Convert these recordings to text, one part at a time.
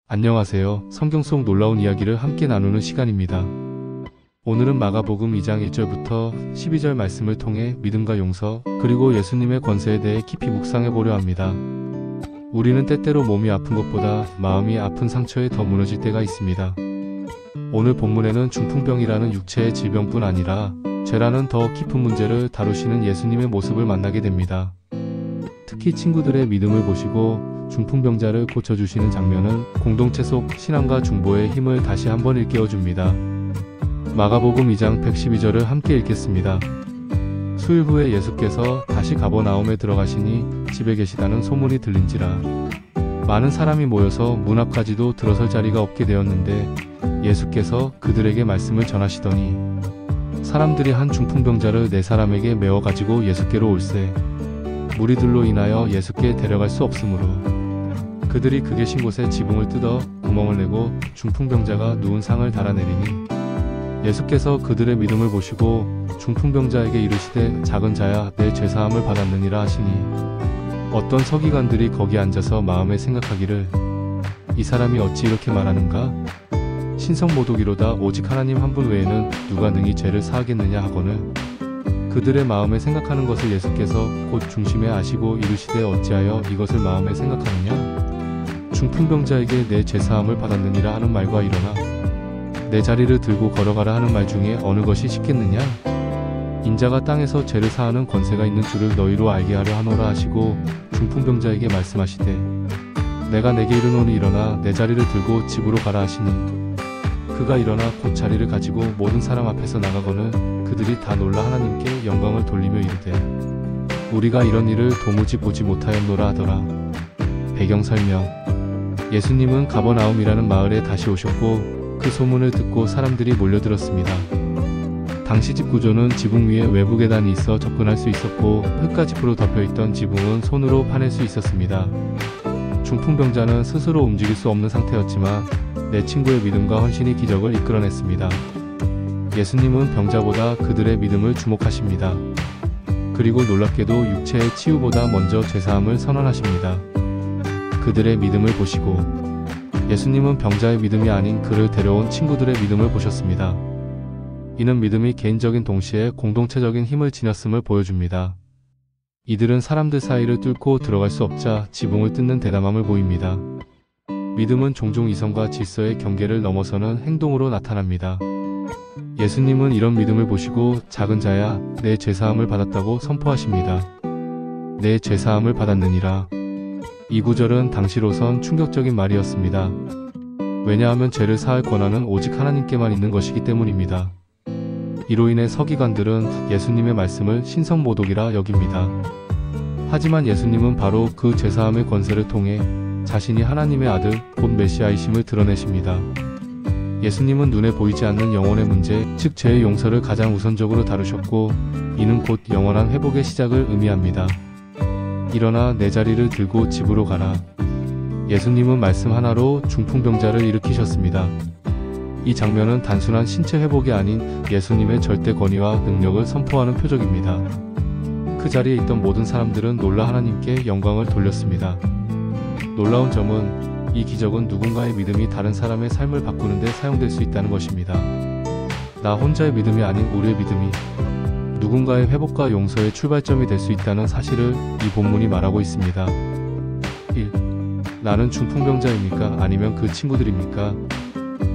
안녕하세요. 성경 속 놀라운 이야기를 함께 나누는 시간입니다. 오늘은 마가복음 2장 1절부터 12절 말씀을 통해 믿음과 용서, 그리고 예수님의 권세에 대해 깊이 묵상해 보려 합니다. 우리는 때때로 몸이 아픈 것보다 마음이 아픈 상처에 더 무너질 때가 있습니다. 오늘 본문에는 중풍병이라는 육체의 질병뿐 아니라 죄라는 더 깊은 문제를 다루시는 예수님의 모습을 만나게 됩니다. 특히 친구들의 믿음을 보시고 중풍병자를 고쳐주시는 장면은 공동체 속 신앙과 중보의 힘을 다시 한번 일깨워줍니다. 마가복음 2장 112절을 함께 읽겠습니다. 수일 후에 예수께서 다시 가버나움에 들어가시니 집에 계시다는 소문이 들린지라. 많은 사람이 모여서 문 앞까지도 들어설 자리가 없게 되었는데 예수께서 그들에게 말씀을 전하시더니 사람들이 한 중풍병자를 네 사람에게 메워 가지고 예수께로 올세. 무리들로 인하여 예수께 데려갈 수 없으므로 그들이 그 계신 곳에 지붕을 뜯어 구멍을 내고 중풍병자가 누운 상을 달아내리니 예수께서 그들의 믿음을 보시고 중풍병자에게 이르시되 작은 자야 내 죄사함을 받았느니라 하시니 어떤 서기관들이 거기 앉아서 마음에 생각하기를 이 사람이 어찌 이렇게 말하는가? 신성모독이로다. 오직 하나님 한 분 외에는 누가 능히 죄를 사하겠느냐 하거늘 그들의 마음에 생각하는 것을 예수께서 곧 중심에 아시고 이르시되 어찌하여 이것을 마음에 생각하느냐? 중풍병자에게 내 죄사함을 받았느니라 하는 말과 일어나 내 자리를 들고 걸어가라 하는 말 중에 어느 것이 쉽겠느냐? 인자가 땅에서 죄를 사하는 권세가 있는 줄을 너희로 알게 하려 하노라 하시고 중풍병자에게 말씀하시되 내가 내게 이르노니 일어나 내 자리를 들고 집으로 가라 하시니 그가 일어나 곧 자리를 가지고 모든 사람 앞에서 나가거늘 그들이 다 놀라 하나님께 영광을 돌리며 이르되 우리가 이런 일을 도무지 보지 못하였노라 하더라. 배경 설명. 예수님은 가버나움이라는 마을에 다시 오셨고 그 소문을 듣고 사람들이 몰려들었습니다. 당시 집 구조는 지붕 위에 외부 계단이 있어 접근할 수 있었고 흙가지프로 덮여있던 지붕은 손으로 파낼 수 있었습니다. 중풍병자는 스스로 움직일 수 없는 상태였지만 내 친구의 믿음과 헌신이 기적을 이끌어냈습니다. 예수님은 병자보다 그들의 믿음을 주목하십니다. 그리고 놀랍게도 육체의 치유보다 먼저 죄사함을 선언하십니다. 그들의 믿음을 보시고 예수님은 병자의 믿음이 아닌 그를 데려온 친구들의 믿음을 보셨습니다. 이는 믿음이 개인적인 동시에 공동체적인 힘을 지녔음을 보여줍니다. 이들은 사람들 사이를 뚫고 들어갈 수 없자 지붕을 뜯는 대담함을 보입니다. 믿음은 종종 이성과 질서의 경계를 넘어서는 행동으로 나타납니다. 예수님은 이런 믿음을 보시고 작은 자야 내 죄사함을 받았다고 선포하십니다. 내 죄사함을 받았느니라. 이 구절은 당시로선 충격적인 말이었습니다. 왜냐하면 죄를 사할 권한은 오직 하나님께만 있는 것이기 때문입니다. 이로 인해 서기관들은 예수님의 말씀을 신성모독이라 여깁니다. 하지만 예수님은 바로 그 죄사함의 권세를 통해 자신이 하나님의 아들, 곧 메시아이심을 드러내십니다. 예수님은 눈에 보이지 않는 영혼의 문제, 즉 죄의 용서를 가장 우선적으로 다루셨고 이는 곧 영원한 회복의 시작을 의미합니다. 일어나 내 자리를 들고 집으로 가라. 예수님은 말씀 하나로 중풍병자를 일으키셨습니다. 이 장면은 단순한 신체 회복이 아닌 예수님의 절대 권위와 능력을 선포하는 표적입니다. 그 자리에 있던 모든 사람들은 놀라 하나님께 영광을 돌렸습니다. 놀라운 점은 이 기적은 누군가의 믿음이 다른 사람의 삶을 바꾸는 데 사용될 수 있다는 것입니다. 나 혼자의 믿음이 아닌 우리의 믿음이 누군가의 회복과 용서의 출발점이 될 수 있다는 사실을 이 본문이 말하고 있습니다. 1. 나는 중풍병자입니까? 아니면 그 친구들입니까?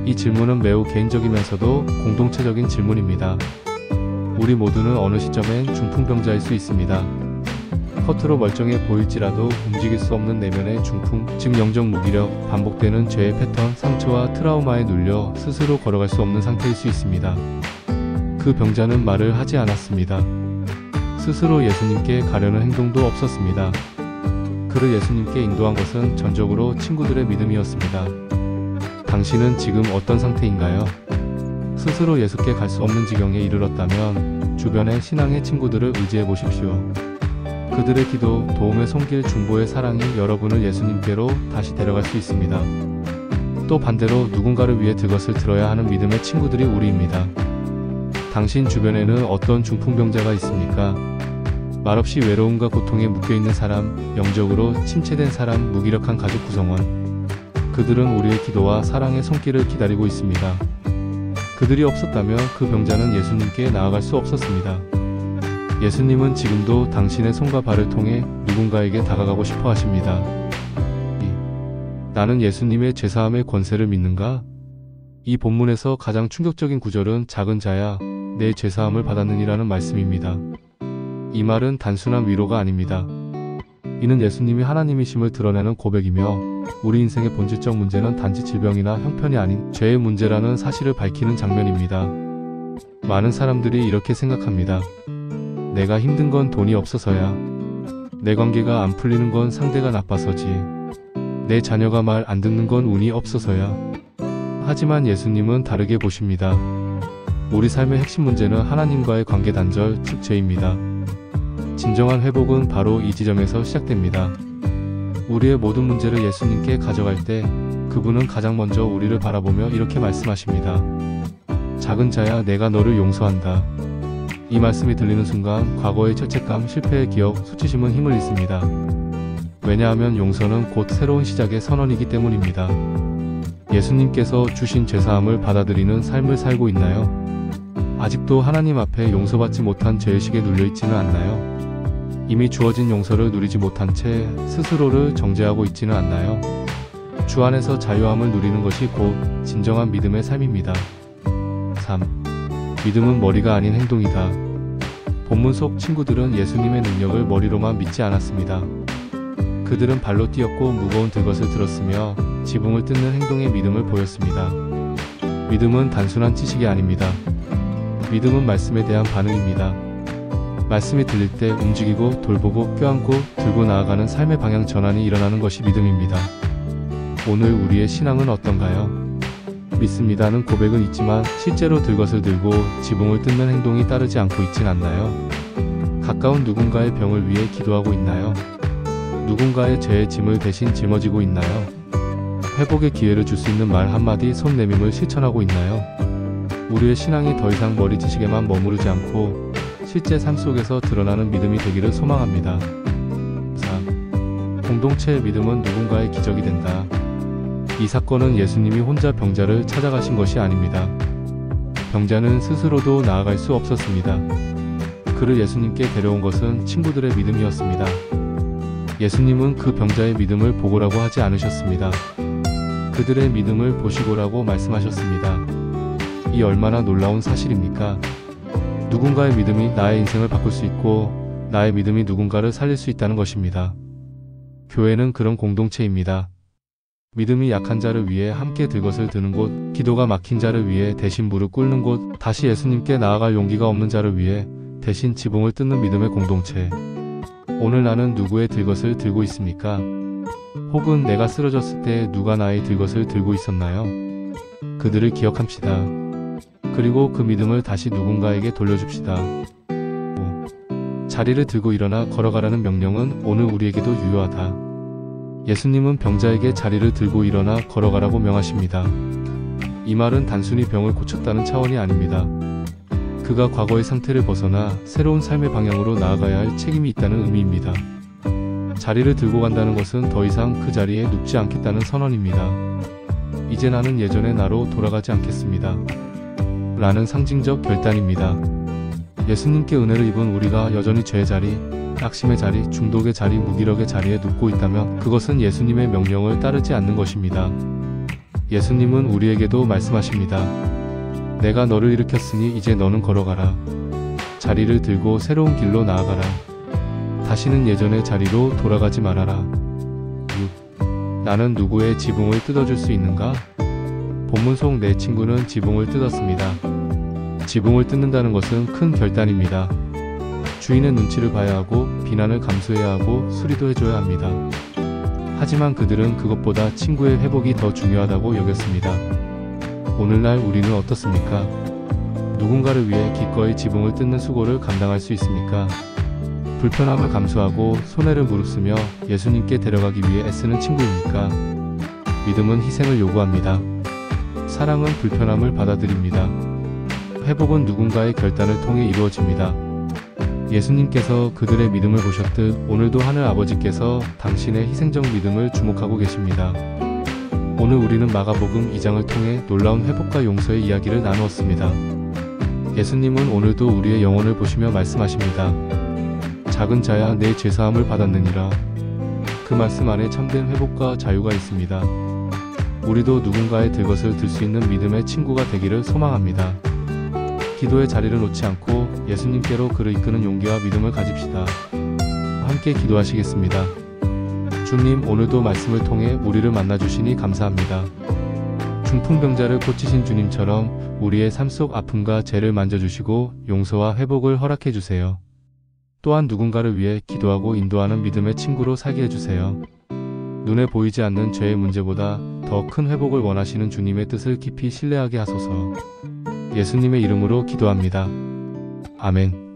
이 질문은 매우 개인적이면서도 공동체적인 질문입니다. 우리 모두는 어느 시점엔 중풍병자일 수 있습니다. 겉으로 멀쩡해 보일지라도 움직일 수 없는 내면의 중풍, 즉 영적 무기력, 반복되는 죄의 패턴, 상처와 트라우마에 눌려 스스로 걸어갈 수 없는 상태일 수 있습니다. 그 병자는 말을 하지 않았습니다. 스스로 예수님께 가려는 행동도 없었습니다. 그를 예수님께 인도한 것은 전적으로 친구들의 믿음이었습니다. 당신은 지금 어떤 상태인가요? 스스로 예수께 갈 수 없는 지경에 이르렀다면 주변의 신앙의 친구들을 의지해 보십시오. 그들의 기도, 도움의 손길, 중보의 사랑이 여러분을 예수님께로 다시 데려갈 수 있습니다. 또 반대로 누군가를 위해 그것을 들어야 하는 믿음의 친구들이 우리입니다. 당신 주변에는 어떤 중풍병자가 있습니까? 말없이 외로움과 고통에 묶여있는 사람, 영적으로 침체된 사람, 무기력한 가족 구성원. 그들은 우리의 기도와 사랑의 손길을 기다리고 있습니다. 그들이 없었다면 그 병자는 예수님께 나아갈 수 없었습니다. 예수님은 지금도 당신의 손과 발을 통해 누군가에게 다가가고 싶어 하십니다. 나는 예수님의 죄사함의 권세를 믿는가? 이 본문에서 가장 충격적인 구절은 작은 자야, 내 죄사함을 받았느니라는 말씀입니다. 이 말은 단순한 위로가 아닙니다. 이는 예수님이 하나님이심을 드러내는 고백이며 우리 인생의 본질적 문제는 단지 질병이나 형편이 아닌 죄의 문제라는 사실을 밝히는 장면입니다. 많은 사람들이 이렇게 생각합니다. 내가 힘든 건 돈이 없어서야. 내 관계가 안 풀리는 건 상대가 나빠서지. 내 자녀가 말 안 듣는 건 운이 없어서야. 하지만 예수님은 다르게 보십니다. 우리 삶의 핵심 문제는 하나님과의 관계 단절, 즉 죄입니다. 진정한 회복은 바로 이 지점에서 시작됩니다. 우리의 모든 문제를 예수님께 가져갈 때 그분은 가장 먼저 우리를 바라보며 이렇게 말씀하십니다. 작은 자야, 내가 너를 용서한다. 이 말씀이 들리는 순간 과거의 죄책감, 실패의 기억, 수치심은 힘을 잃습니다. 왜냐하면 용서는 곧 새로운 시작의 선언이기 때문입니다. 예수님께서 주신 죄사함을 받아들이는 삶을 살고 있나요? 아직도 하나님 앞에 용서받지 못한 죄의식에 눌려있지는 않나요? 이미 주어진 용서를 누리지 못한 채 스스로를 정죄하고 있지는 않나요? 주 안에서 자유함을 누리는 것이 곧 진정한 믿음의 삶입니다. 3. 믿음은 머리가 아닌 행동이다. 본문 속 친구들은 예수님의 능력을 머리로만 믿지 않았습니다. 그들은 발로 뛰었고 무거운 들것을 들었으며 지붕을 뜯는 행동의 믿음을 보였습니다. 믿음은 단순한 지식이 아닙니다. 믿음은 말씀에 대한 반응입니다. 말씀이 들릴 때 움직이고 돌보고 껴안고 들고 나아가는 삶의 방향 전환이 일어나는 것이 믿음입니다. 오늘 우리의 신앙은 어떤가요? 믿습니다는 고백은 있지만 실제로 들것을 들고 지붕을 뜯는 행동이 따르지 않고 있진 않나요? 가까운 누군가의 병을 위해 기도하고 있나요? 누군가의 죄의 짐을 대신 짊어지고 있나요? 회복의 기회를 줄 수 있는 말 한마디, 손 내밈을 실천하고 있나요? 우리의 신앙이 더 이상 머리 지식에만 머무르지 않고 실제 삶 속에서 드러나는 믿음이 되기를 소망합니다. 4. 공동체의 믿음은 누군가의 기적이 된다. 이 사건은 예수님이 혼자 병자를 찾아가신 것이 아닙니다. 병자는 스스로도 나아갈 수 없었습니다. 그를 예수님께 데려온 것은 친구들의 믿음이었습니다. 예수님은 그 병자의 믿음을 보고라고 하지 않으셨습니다. 그들의 믿음을 보시고라고 말씀하셨습니다. 이 얼마나 놀라운 사실입니까? 누군가의 믿음이 나의 인생을 바꿀 수 있고 나의 믿음이 누군가를 살릴 수 있다는 것입니다. 교회는 그런 공동체입니다. 믿음이 약한 자를 위해 함께 들것을 드는 곳, 기도가 막힌 자를 위해 대신 무릎 꿇는 곳, 다시 예수님께 나아갈 용기가 없는 자를 위해 대신 지붕을 뜯는 믿음의 공동체. 오늘 나는 누구의 들것을 들고 있습니까? 혹은 내가 쓰러졌을 때 누가 나의 들것을 들고 있었나요? 그들을 기억합시다. 그리고 그 믿음을 다시 누군가에게 돌려줍시다. 5. 자리를 들고 일어나 걸어가라는 명령은 오늘 우리에게도 유효하다. 예수님은 병자에게 자리를 들고 일어나 걸어가라고 명하십니다. 이 말은 단순히 병을 고쳤다는 차원이 아닙니다. 그가 과거의 상태를 벗어나 새로운 삶의 방향으로 나아가야 할 책임이 있다는 의미입니다. 자리를 들고 간다는 것은 더 이상 그 자리에 눕지 않겠다는 선언입니다. 이제 나는 예전의 나로 돌아가지 않겠습니다. 라는 상징적 결단입니다. 예수님께 은혜를 입은 우리가 여전히 죄의 자리, 낙심의 자리, 중독의 자리, 무기력의 자리에 눕고 있다면 그것은 예수님의 명령을 따르지 않는 것입니다. 예수님은 우리에게도 말씀하십니다. 내가 너를 일으켰으니 이제 너는 걸어가라. 자리를 들고 새로운 길로 나아가라. 다시는 예전의 자리로 돌아가지 말아라. 6. 나는 누구의 지붕을 뜯어줄 수 있는가? 본문 속 내 친구는 지붕을 뜯었습니다. 지붕을 뜯는다는 것은 큰 결단입니다. 주인의 눈치를 봐야 하고 비난을 감수해야 하고 수리도 해줘야 합니다. 하지만 그들은 그것보다 친구의 회복이 더 중요하다고 여겼습니다. 오늘날 우리는 어떻습니까? 누군가를 위해 기꺼이 지붕을 뜯는 수고를 감당할 수 있습니까? 불편함을 감수하고 손해를 무릅쓰며 예수님께 데려가기 위해 애쓰는 친구입니까? 믿음은 희생을 요구합니다. 사랑은 불편함을 받아들입니다. 회복은 누군가의 결단을 통해 이루어집니다. 예수님께서 그들의 믿음을 보셨듯 오늘도 하늘 아버지께서 당신의 희생적 믿음을 주목하고 계십니다. 오늘 우리는 마가복음 2장을 통해 놀라운 회복과 용서의 이야기를 나누었습니다. 예수님은 오늘도 우리의 영혼을 보시며 말씀하십니다. 작은 자야 내 죄사함을 받았느니라. 그 말씀 안에 참된 회복과 자유가 있습니다. 우리도 누군가의 들 것을 들 수 있는 믿음의 친구가 되기를 소망합니다. 기도의 자리를 놓지 않고 예수님께로 그를 이끄는 용기와 믿음을 가집시다. 함께 기도하시겠습니다. 주님, 오늘도 말씀을 통해 우리를 만나주시니 감사합니다. 중풍병자를 고치신 주님처럼 우리의 삶 속 아픔과 죄를 만져주시고 용서와 회복을 허락해 주세요. 또한 누군가를 위해 기도하고 인도하는 믿음의 친구로 살게 해주세요. 눈에 보이지 않는 죄의 문제보다 더 큰 회복을 원하시는 주님의 뜻을 깊이 신뢰하게 하소서. 예수님의 이름으로 기도합니다. 아멘.